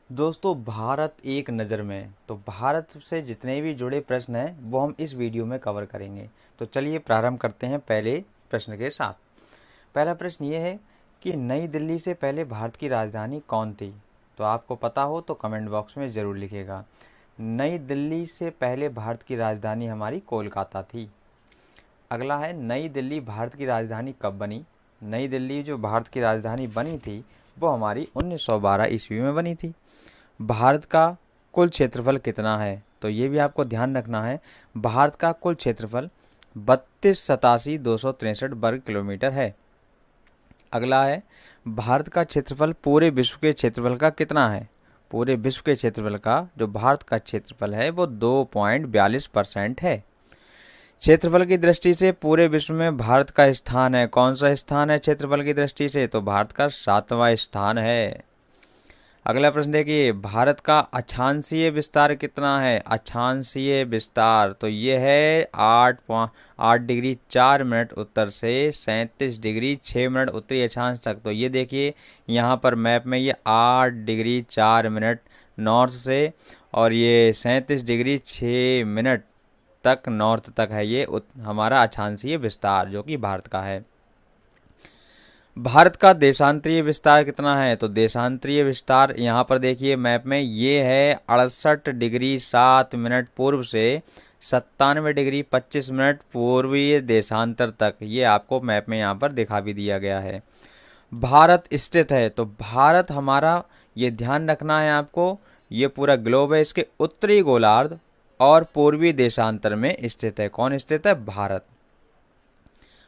दोस्तों, भारत एक नज़र में, तो भारत से जितने भी जुड़े प्रश्न हैं वो हम इस वीडियो में कवर करेंगे। तो चलिए प्रारंभ करते हैं पहले प्रश्न के साथ। पहला प्रश्न ये है कि नई दिल्ली से पहले भारत की राजधानी कौन थी? तो आपको पता हो तो कमेंट बॉक्स में ज़रूर लिखिएगा। नई दिल्ली से पहले भारत की राजधानी हमारी कोलकाता थी। अगला है, नई दिल्ली भारत की राजधानी कब बनी? नई दिल्ली जो भारत की राजधानी बनी थी वो हमारी 1912 ईस्वी में बनी थी। भारत का कुल क्षेत्रफल कितना है? तो ये भी आपको ध्यान रखना है। भारत का कुल क्षेत्रफल 32,87,263 वर्ग किलोमीटर है। अगला है, भारत का क्षेत्रफल पूरे विश्व के क्षेत्रफल का कितना है? पूरे विश्व के क्षेत्रफल का जो भारत का क्षेत्रफल है वो 2.42% है। क्षेत्रफल की दृष्टि से पूरे विश्व में भारत का स्थान है, कौन सा स्थान है क्षेत्रफल की दृष्टि से? तो भारत का 7वां स्थान है। अगला प्रश्न देखिए, भारत का अक्षांशीय विस्तार कितना है? अक्षांशीय विस्तार तो ये है 8 डिग्री 4 मिनट उत्तर से 37 डिग्री 6 मिनट उत्तरी अक्षांश तक। तो ये देखिए यहाँ पर मैप में ये 8 डिग्री 4 मिनट नॉर्थ से और ये 37 डिग्री 6 मिनट तक नॉर्थ तक है ये हमारा अक्षांशीय विस्तार जो कि भारत का है। भारत का देशांतरीय विस्तार कितना है? तो देशांतरीय विस्तार यहाँ पर देखिए मैप में ये है 68 डिग्री 7 मिनट पूर्व से 97 डिग्री 25 मिनट पूर्वीय देशांतर तक। ये आपको मैप में यहाँ पर दिखा भी दिया गया है। भारत स्थित है, तो भारत हमारा, ये ध्यान रखना है आपको, ये पूरा ग्लोब है, इसके उत्तरी गोलार्ध और पूर्वी देशांतर में स्थित है। कौन स्थित है? भारत।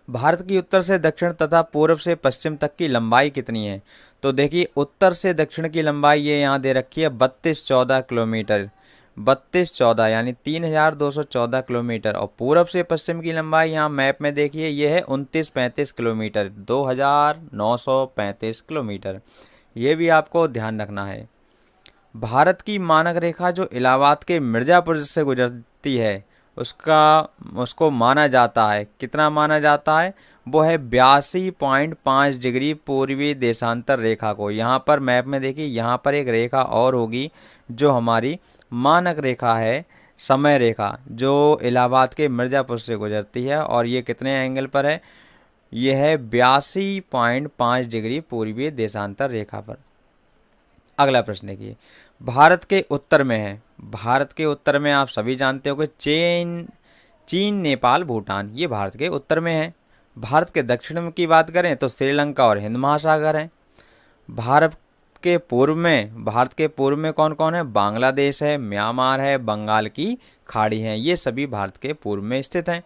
भारत की उत्तर से दक्षिण तथा पूर्व से पश्चिम तक की लंबाई कितनी है? तो देखिए उत्तर से दक्षिण की लंबाई ये यहाँ दे रखी है 3214 किलोमीटर। 3214 यानी 3214 किलोमीटर। और पूर्व से पश्चिम की लंबाई यहाँ मैप में देखिए ये है 2935 किलोमीटर, 2935 किलोमीटर। ये भी आपको ध्यान रखना है। भारत की मानक रेखा जो इलाहाबाद के मिर्ज़ापुर से गुजरती है उसका उसको माना जाता है, कितना माना जाता है? वो है 82.5 डिग्री पूर्वी देशांतर रेखा को। यहाँ पर मैप में देखिए यहाँ पर एक रेखा और होगी जो हमारी मानक रेखा है, समय रेखा, जो इलाहाबाद के मिर्ज़ापुर से गुजरती है। और ये कितने एंगल पर है? ये है 82.5 डिग्री पूर्वी देशांतर रेखा पर। अगला प्रश्न देखिए, भारत के उत्तर में है, भारत के उत्तर में आप सभी जानते हो कि चीन, नेपाल, भूटान, ये भारत के उत्तर में है। भारत के दक्षिण में की बात करें तो श्रीलंका और हिंद महासागर है। भारत के पूर्व में, भारत के पूर्व में कौन कौन है? बांग्लादेश है, म्यांमार है, बंगाल की खाड़ी है, ये सभी भारत के पूर्व में स्थित हैं।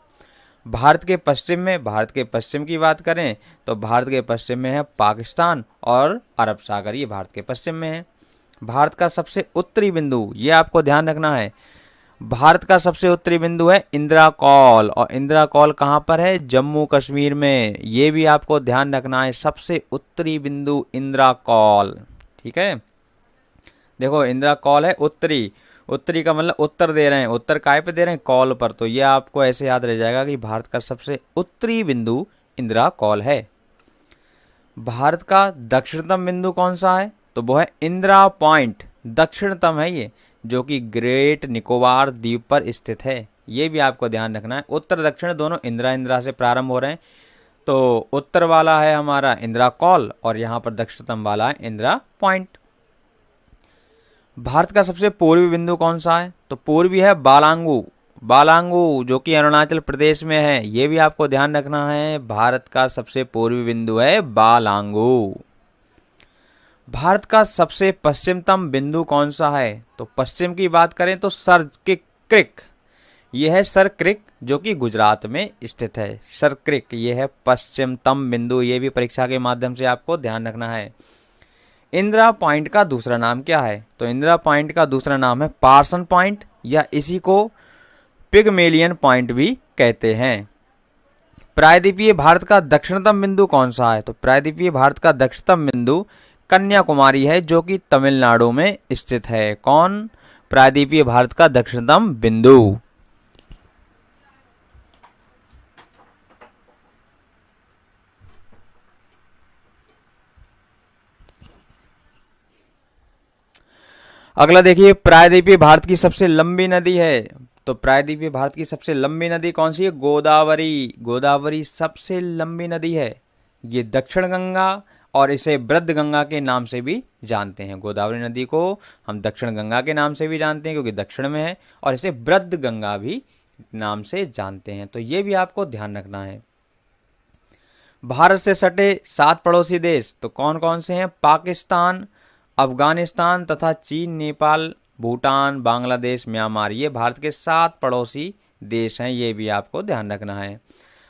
भारत के पश्चिम में, भारत के पश्चिम की बात करें तो भारत के पश्चिम में है पाकिस्तान और अरब सागर, ये भारत के पश्चिम में है। भारत का सबसे उत्तरी बिंदु, ये आपको ध्यान रखना है, भारत का सबसे उत्तरी बिंदु है इंदिरा कॉल। और इंदिरा कॉल कहाँ पर है? जम्मू कश्मीर में। ये भी आपको ध्यान रखना है, सबसे उत्तरी बिंदु इंदिरा कॉल। ठीक है, देखो इंदिरा कॉल है उत्तरी, उत्तरी का मतलब उत्तर दे रहे हैं, उत्तर काय पे दे रहे हैं? कॉल पर। तो ये आपको ऐसे याद रह जाएगा कि भारत का सबसे उत्तरी बिंदु इंदिरा कॉल है। भारत का दक्षिणतम बिंदु कौन सा है? तो वो है इंदिरा पॉइंट, दक्षिणतम है ये, जो कि ग्रेट निकोबार द्वीप पर स्थित है। ये भी आपको ध्यान रखना है, उत्तर दक्षिण दोनों इंदिरा इंदिरा से प्रारंभ हो रहे हैं। तो उत्तर वाला है हमारा इंदिरा कॉल और यहाँ पर दक्षिणतम वाला है इंदिरा पॉइंट। भारत का सबसे पूर्वी बिंदु कौन सा है? तो पूर्वी है बालांगू, बालांगू जो कि अरुणाचल प्रदेश में है। ये भी आपको ध्यान रखना है, भारत का सबसे पूर्वी बिंदु है बालांगू। भारत का सबसे पश्चिमतम बिंदु कौन सा है? तो पश्चिम की बात करें तो सर क्रिक, यह है सर क्रिक जो कि गुजरात में स्थित है। सर क्रिक ये है पश्चिमतम बिंदु, ये भी परीक्षा के माध्यम से आपको ध्यान रखना है। इंदिरा पॉइंट का दूसरा नाम क्या है? तो इंदिरा पॉइंट का दूसरा नाम है पार्सन पॉइंट, या इसी को पिगमेलियन पॉइंट भी कहते हैं। प्रायद्वीपीय भारत का दक्षिणतम बिंदु कौन सा है? तो प्रायद्वीपीय भारत का दक्षिणतम बिंदु कन्याकुमारी है जो कि तमिलनाडु में स्थित है। कौन? प्रायद्वीपीय भारत का दक्षिणतम बिंदु। अगला देखिए, प्रायद्वीपीय भारत की सबसे लंबी नदी है। तो प्रायद्वीपीय भारत की सबसे लंबी नदी कौन सी है? गोदावरी। गोदावरी सबसे लंबी नदी है। ये दक्षिण गंगा और इसे वृद्ध गंगा के नाम से भी जानते हैं। गोदावरी नदी को हम दक्षिण गंगा के नाम से भी जानते हैं क्योंकि दक्षिण में है, और इसे वृद्ध गंगा भी नाम से जानते हैं। तो ये भी आपको ध्यान रखना है। भारत से सटे 7 पड़ोसी देश तो कौन कौन से हैं? पाकिस्तान, अफगानिस्तान तथा चीन, नेपाल, भूटान, बांग्लादेश, म्यांमार। ये भारत के 7 पड़ोसी देश हैं, ये भी आपको ध्यान रखना है।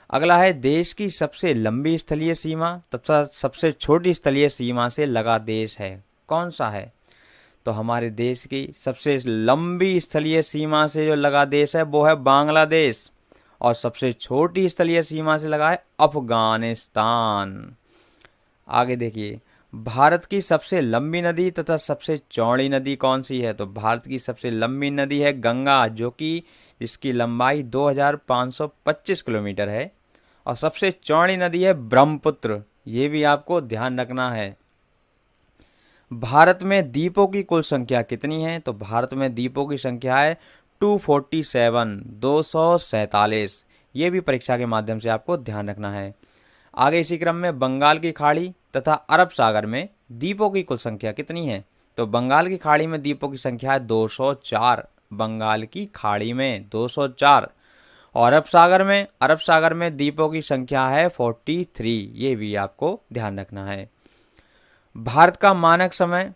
अगला है, देश की सबसे लंबी स्थलीय सीमा तथा सबसे छोटी स्थलीय सीमा से लगा देश है, कौन सा है? तो हमारे देश की सबसे लंबी स्थलीय सीमा से जो लगा देश है वो है बांग्लादेश, और सबसे छोटी स्थलीय सीमा से लगा है अफगानिस्तान। आगे देखिए, भारत की सबसे लंबी नदी तथा सबसे चौड़ी नदी कौन सी है? तो भारत की सबसे लंबी नदी है गंगा, जो कि इसकी लंबाई 2525 किलोमीटर है, और सबसे चौड़ी नदी है ब्रह्मपुत्र। ये भी आपको ध्यान रखना है। भारत में द्वीपों की कुल संख्या कितनी है? तो भारत में द्वीपों की संख्या है 247, 247। ये भी परीक्षा के माध्यम से आपको ध्यान रखना है। आगे इसी क्रम में, बंगाल की खाड़ी तथा अरब सागर में द्वीपों की कुल संख्या कितनी है? तो बंगाल की खाड़ी में द्वीपों की संख्या है 204। बंगाल की खाड़ी में 204, और अरब सागर में द्वीपों की संख्या है 43। ये भी आपको ध्यान रखना है। भारत का मानक समय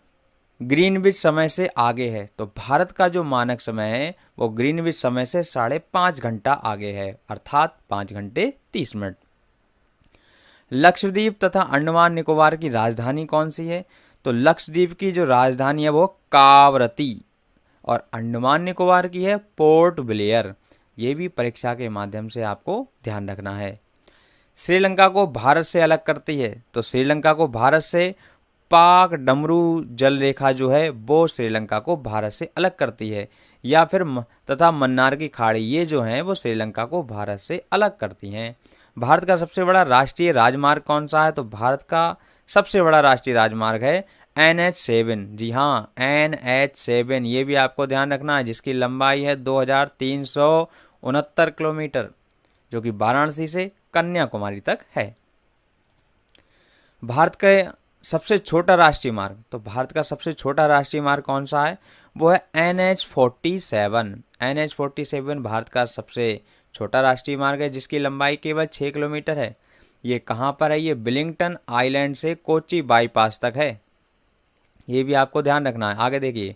ग्रीनविच समय से आगे है। तो भारत का जो मानक समय है वो ग्रीनविच समय से 5.5 घंटा आगे है, अर्थात 5 घंटे 30 मिनट। लक्षद्वीप तथा अंडमान निकोबार की राजधानी कौन सी है? तो लक्षद्वीप की जो राजधानी है वो कावरती, और अंडमान निकोबार की है पोर्ट ब्लेयर। ये भी परीक्षा के माध्यम से आपको ध्यान रखना है। श्रीलंका को भारत से अलग करती है। तो श्रीलंका को भारत से पाक डमरू जल रेखा जो है वो श्रीलंका को भारत से अलग करती है, या फिर तथा मन्नार की खाड़ी, ये जो हैं वो श्रीलंका को भारत से अलग करती हैं। भारत का सबसे बड़ा राष्ट्रीय राजमार्ग कौन सा है? तो भारत का सबसे बड़ा राष्ट्रीय राजमार्ग है NH7। जी हाँ, NH7। ये भी आपको ध्यान रखना है, जिसकी लंबाई है 2369 किलोमीटर, जो कि वाराणसी से कन्याकुमारी तक है। भारत का सबसे छोटा राष्ट्रीय मार्ग, तो भारत का सबसे छोटा राष्ट्रीय मार्ग कौन सा है? वो है NH47। NH47 भारत का सबसे छोटा राष्ट्रीय मार्ग है, जिसकी लंबाई केवल 6 किलोमीटर है। ये कहाँ पर है? ये विलिंगटन आइलैंड से कोच्चि बाईपास तक है। ये भी आपको ध्यान रखना है। आगे देखिए,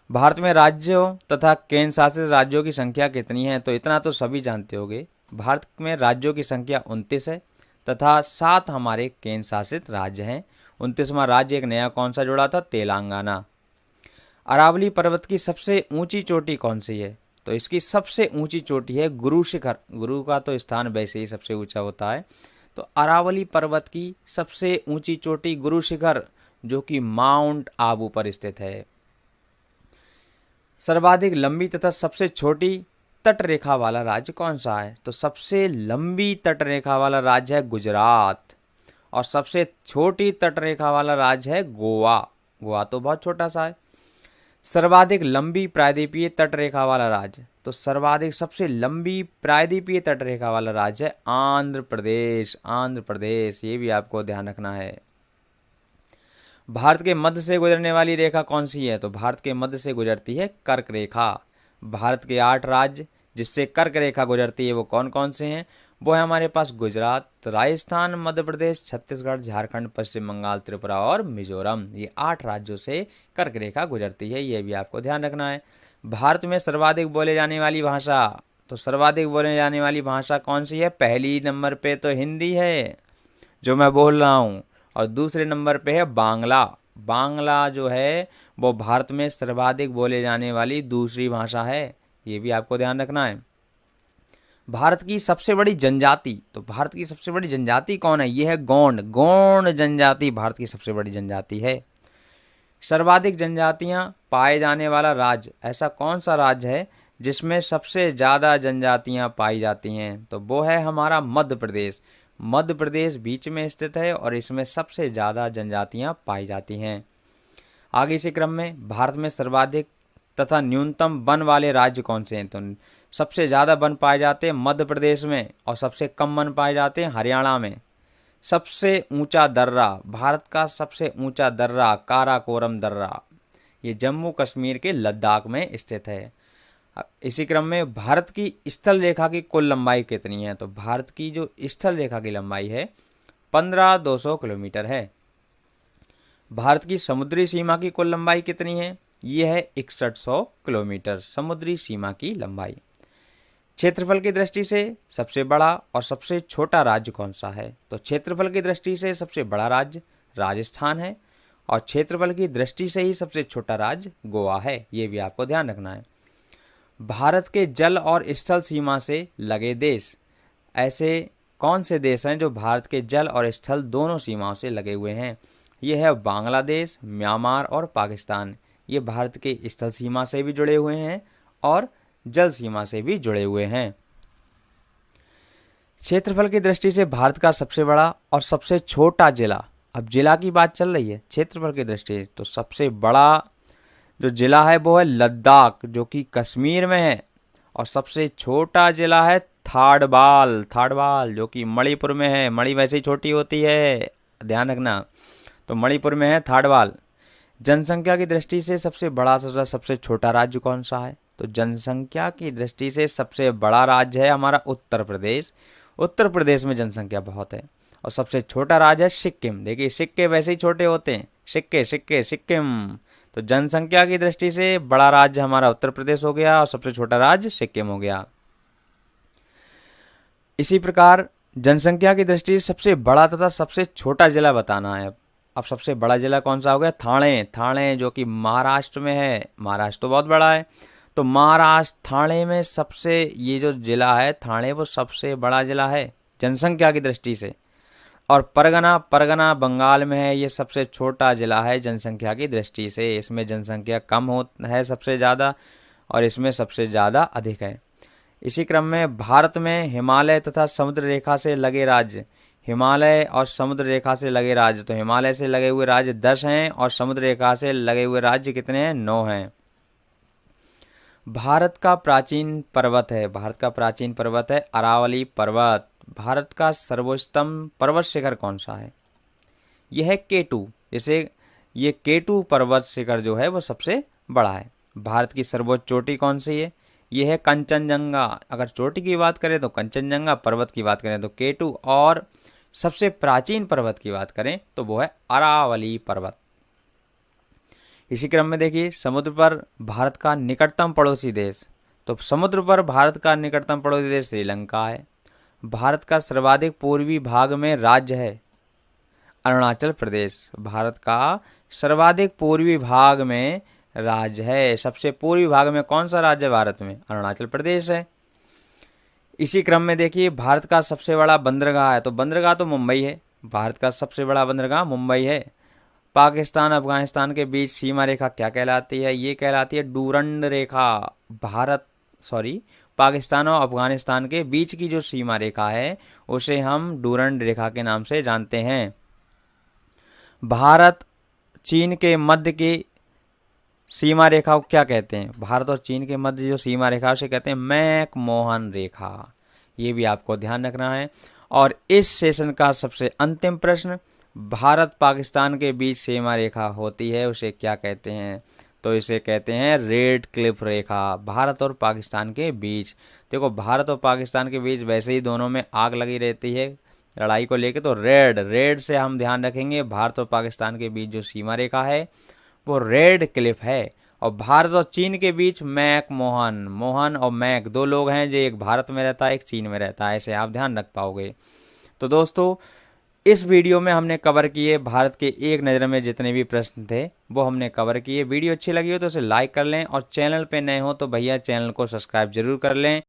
भारत में राज्यों तथा केंद्र शासित राज्यों की संख्या कितनी है? तो इतना तो सभी जानते होंगे, भारत में राज्यों की संख्या 29 है तथा 7 हमारे केंद्र शासित राज्य हैं। 29वां राज्य एक नया कौन सा जुड़ा था? तेलंगाना। अरावली पर्वत की सबसे ऊंची चोटी कौन सी है? तो इसकी सबसे ऊंची चोटी है गुरु शिखर। गुरु का तो स्थान वैसे ही सबसे ऊंचा होता है। तो अरावली पर्वत की सबसे ऊंची चोटी गुरु शिखर, जो कि माउंट आबू पर स्थित है। सर्वाधिक लंबी तथा सबसे छोटी तट रेखा वाला राज्य कौन सा है? तो सबसे लंबी तट रेखा वाला राज्य है गुजरात, और सबसे छोटी तट रेखा वाला राज्य है गोवा। गोवा तो बहुत छोटा सा है। सर्वाधिक लंबी प्रायद्वीपीय तट रेखा वाला राज्य, तो सर्वाधिक सबसे लंबी प्रायद्वीपीय तट रेखा वाला राज्य है आंध्र प्रदेश। आंध्र प्रदेश, ये भी आपको ध्यान रखना है। भारत के मध्य से गुजरने वाली रेखा कौन सी है? तो भारत के मध्य से गुजरती है कर्क रेखा। भारत के 8 राज्य जिससे कर्क रेखा गुजरती है वो कौन कौन से हैं? वो है हमारे पास गुजरात, राजस्थान, मध्य प्रदेश, छत्तीसगढ़, झारखंड, पश्चिम बंगाल, त्रिपुरा और मिजोरम। ये 8 राज्यों से कर्क रेखा गुजरती है, ये भी आपको ध्यान रखना है। भारत में सर्वाधिक बोले जाने वाली भाषा, तो सर्वाधिक बोले जाने वाली भाषा कौन सी है? पहली नंबर पे तो हिंदी है जो मैं बोल रहा हूँ, और दूसरे नंबर पे है बांग्ला। बांग्ला जो है वो भारत में सर्वाधिक बोले जाने वाली दूसरी भाषा है, ये भी आपको ध्यान रखना है। भारत की सबसे बड़ी जनजाति, तो भारत की सबसे बड़ी जनजाति कौन है? ये है गोंड। गोंड जनजाति भारत की सबसे बड़ी जनजाति है। सर्वाधिक जनजातियां पाए जाने वाला राज्य, ऐसा कौन सा राज्य है जिसमें सबसे ज़्यादा जनजातियां पाई जाती हैं? तो वो है हमारा मध्य प्रदेश। मध्य प्रदेश बीच में स्थित है और इसमें सबसे ज़्यादा जनजातियां पाई जाती हैं। आगे इसी क्रम में भारत में सर्वाधिक तथा न्यूनतम वन वाले राज्य कौन से हैं? तो सबसे ज़्यादा वन पाए जाते हैं मध्य प्रदेश में और सबसे कम वन पाए जाते हैं हरियाणा में। सबसे ऊंचा दर्रा, भारत का सबसे ऊंचा दर्रा काराकोरम दर्रा, ये जम्मू कश्मीर के लद्दाख में स्थित है। इसी क्रम में भारत की स्थल रेखा की कुल लंबाई कितनी है? तो भारत की जो स्थल रेखा की लंबाई है 15,200 किलोमीटर है। भारत की समुद्री सीमा की कुल लंबाई कितनी है? ये है 6100 किलोमीटर समुद्री सीमा की लंबाई। क्षेत्रफल की दृष्टि से सबसे बड़ा और सबसे छोटा राज्य कौन सा है? तो क्षेत्रफल की दृष्टि से सबसे बड़ा राज्य राजस्थान है और क्षेत्रफल की दृष्टि से ही सबसे छोटा राज्य गोवा है। ये भी आपको ध्यान रखना है। भारत के जल और स्थल सीमा से लगे देश, ऐसे कौन से देश हैं जो भारत के जल और स्थल दोनों सीमाओं से लगे हुए हैं? ये है बांग्लादेश, म्यांमार और पाकिस्तान। ये भारत के स्थल सीमा से भी जुड़े हुए हैं और जल सीमा से भी जुड़े हुए हैं। क्षेत्रफल की दृष्टि से भारत का सबसे बड़ा और सबसे छोटा जिला, अब जिला की बात चल रही है क्षेत्रफल की दृष्टि से, तो सबसे बड़ा जो जिला है वो है लद्दाख जो कि कश्मीर में है, और सबसे छोटा जिला है थाडवाल जो कि मणिपुर में है। मणि वैसे ही छोटी होती है, ध्यान रखना, तो मणिपुर में है थाडवाल। जनसंख्या की दृष्टि से सबसे बड़ा तथा सबसे छोटा राज्य कौन सा है? तो जनसंख्या की दृष्टि से सबसे बड़ा राज्य है हमारा उत्तर प्रदेश। उत्तर प्रदेश में जनसंख्या बहुत है। और सबसे छोटा राज्य है सिक्किम। देखिए सिक्के वैसे ही छोटे होते हैं, सिक्किम। तो जनसंख्या की दृष्टि से बड़ा राज्य हमारा उत्तर प्रदेश हो गया और सबसे छोटा राज्य सिक्किम हो गया। इसी प्रकार जनसंख्या की दृष्टि से सबसे बड़ा तथा सबसे छोटा जिला बताना है। अब सबसे बड़ा जिला कौन सा हो गया? थाने जो कि महाराष्ट्र में है। महाराष्ट्र तो बहुत बड़ा है, तो महाराष्ट्र थाने में सबसे ये जो जिला है थाने वो सबसे बड़ा जिला है जनसंख्या की दृष्टि से। और परगना बंगाल में है, ये सबसे छोटा जिला है जनसंख्या की दृष्टि से। इसमें जनसंख्या कम हो है सबसे ज़्यादा और इसमें सबसे ज़्यादा अधिक है। इसी क्रम में भारत में हिमालय तथा समुद्र रेखा से लगे राज्य, हिमालय और समुद्र रेखा से लगे राज्य, तो हिमालय से लगे हुए राज्य 10 हैं और समुद्र रेखा से लगे हुए राज्य कितने हैं? 9 हैं। भारत का प्राचीन पर्वत है अरावली पर्वत। भारत का सर्वोच्चतम पर्वत शिखर कौन सा है? यह है K2। जैसे ये K2 पर्वत शिखर जो है वो सबसे बड़ा है। भारत की सर्वोच्च चोटी कौन सी है? यह है कंचनजंगा। अगर चोटी की बात करें तो कंचनजंगा, पर्वत की बात करें तो K2, और सबसे प्राचीन पर्वत की बात करें तो वो है अरावली पर्वत। इसी क्रम में देखिए समुद्र पर भारत का निकटतम पड़ोसी देश, तो समुद्र पर भारत का निकटतम पड़ोसी देश श्रीलंका है। भारत का सर्वाधिक पूर्वी भाग में राज्य है अरुणाचल प्रदेश। भारत का सर्वाधिक पूर्वी भाग में राज्य है, सबसे पूर्वी भाग में कौन सा राज्य है भारत में? अरुणाचल प्रदेश है। इसी क्रम में देखिए भारत का सबसे बड़ा बंदरगाह है, तो बंदरगाह तो मुंबई है। भारत का सबसे बड़ा बंदरगाह मुंबई है। पाकिस्तान अफगानिस्तान के बीच सीमा रेखा क्या कहलाती है? ये कहलाती है डूरंड रेखा। पाकिस्तान और अफगानिस्तान के बीच की जो सीमा रेखा है उसे हम डूरंड रेखा के नाम से जानते हैं। भारत चीन के मध्य की सीमा रेखा को क्या कहते हैं? भारत और चीन के मध्य जो सीमा रेखा उसे कहते हैं मैकमोहन रेखा। ये भी आपको ध्यान रखना है। और इस सेशन का सबसे अंतिम प्रश्न, भारत पाकिस्तान के बीच सीमा रेखा होती है उसे क्या कहते हैं? तो इसे कहते हैं रेड क्लिफ रेखा। भारत और पाकिस्तान के बीच, देखो भारत और पाकिस्तान के बीच वैसे ही दोनों में आग लगी रहती है लड़ाई को लेके, तो रेड से हम ध्यान रखेंगे। भारत और पाकिस्तान के बीच जो सीमा रेखा है वो रेड क्लिफ है। और भारत और चीन के बीच मोहन और मैक 2 लोग हैं, जो एक भारत में रहता है एक चीन में रहता है, ऐसे आप ध्यान रख पाओगे। तो दोस्तों इस वीडियो में हमने कवर किए भारत के एक नज़र में जितने भी प्रश्न थे वो हमने कवर किए। वीडियो अच्छी लगी हो तो इसे लाइक कर लें और चैनल पे नए हो तो भैया चैनल को सब्सक्राइब जरूर कर लें।